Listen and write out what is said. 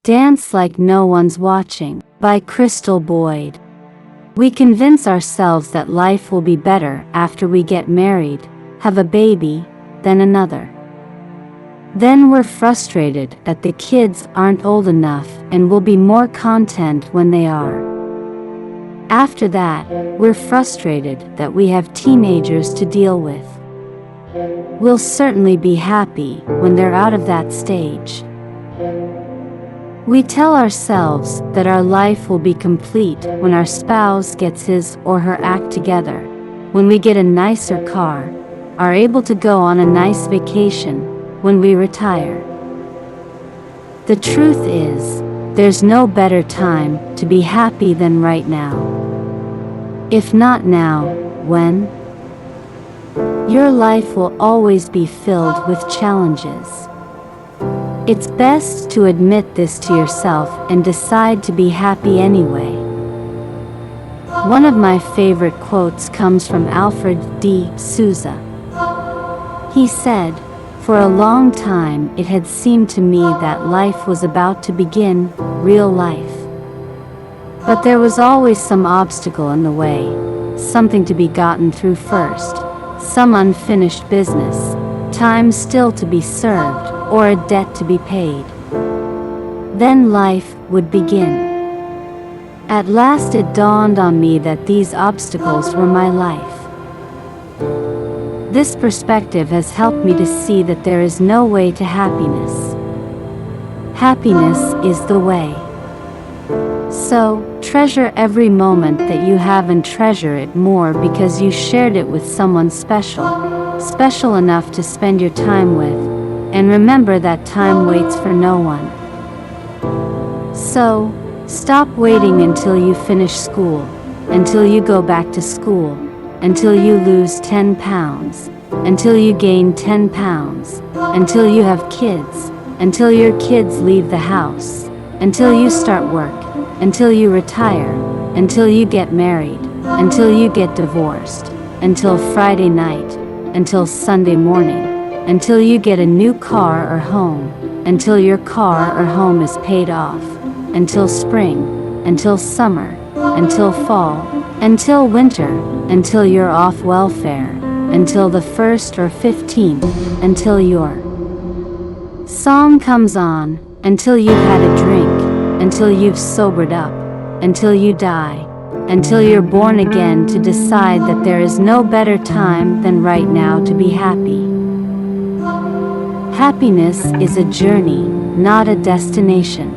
Dance Like No One's Watching by Crystal Boyd. We convince ourselves that life will be better after we get married, have a baby, then another. Then we're frustrated that the kids aren't old enough and will be more content when they are. After that, we're frustrated that we have teenagers to deal with. We'll certainly be happy when they're out of that stage. We tell ourselves that our life will be complete when our spouse gets his or her act together, when we get a nicer car, are able to go on a nice vacation, when we retire. The truth is, there's no better time to be happy than right now. If not now, when? Your life will always be filled with challenges. It's best to admit this to yourself and decide to be happy anyway. One of my favorite quotes comes from Alfred D. Souza. He said, "For a long time it had seemed to me that life was about to begin, real life. But there was always some obstacle in the way, something to be gotten through first, some unfinished business, time still to be served, or a debt to be paid. Then life would begin. At last it dawned on me that these obstacles were my life." This perspective has helped me to see that there is no way to happiness. Happiness is the way. So, treasure every moment that you have and treasure it more because you shared it with someone special, special enough to spend your time with. And remember that time waits for no one. So, stop waiting until you finish school, until you go back to school, until you lose 10 pounds, until you gain 10 pounds, until you have kids, until your kids leave the house, until you start work, until you retire, until you get married, until you get divorced, until Friday night, until Sunday morning, until you get a new car or home, until your car or home is paid off, until spring, until summer, until fall, until winter, until you're off welfare, until the 1st or 15th, until your song comes on, until you've had a drink, until you've sobered up, until you die, until you're born again to decide that there is no better time than right now to be happy. Happiness is a journey, not a destination.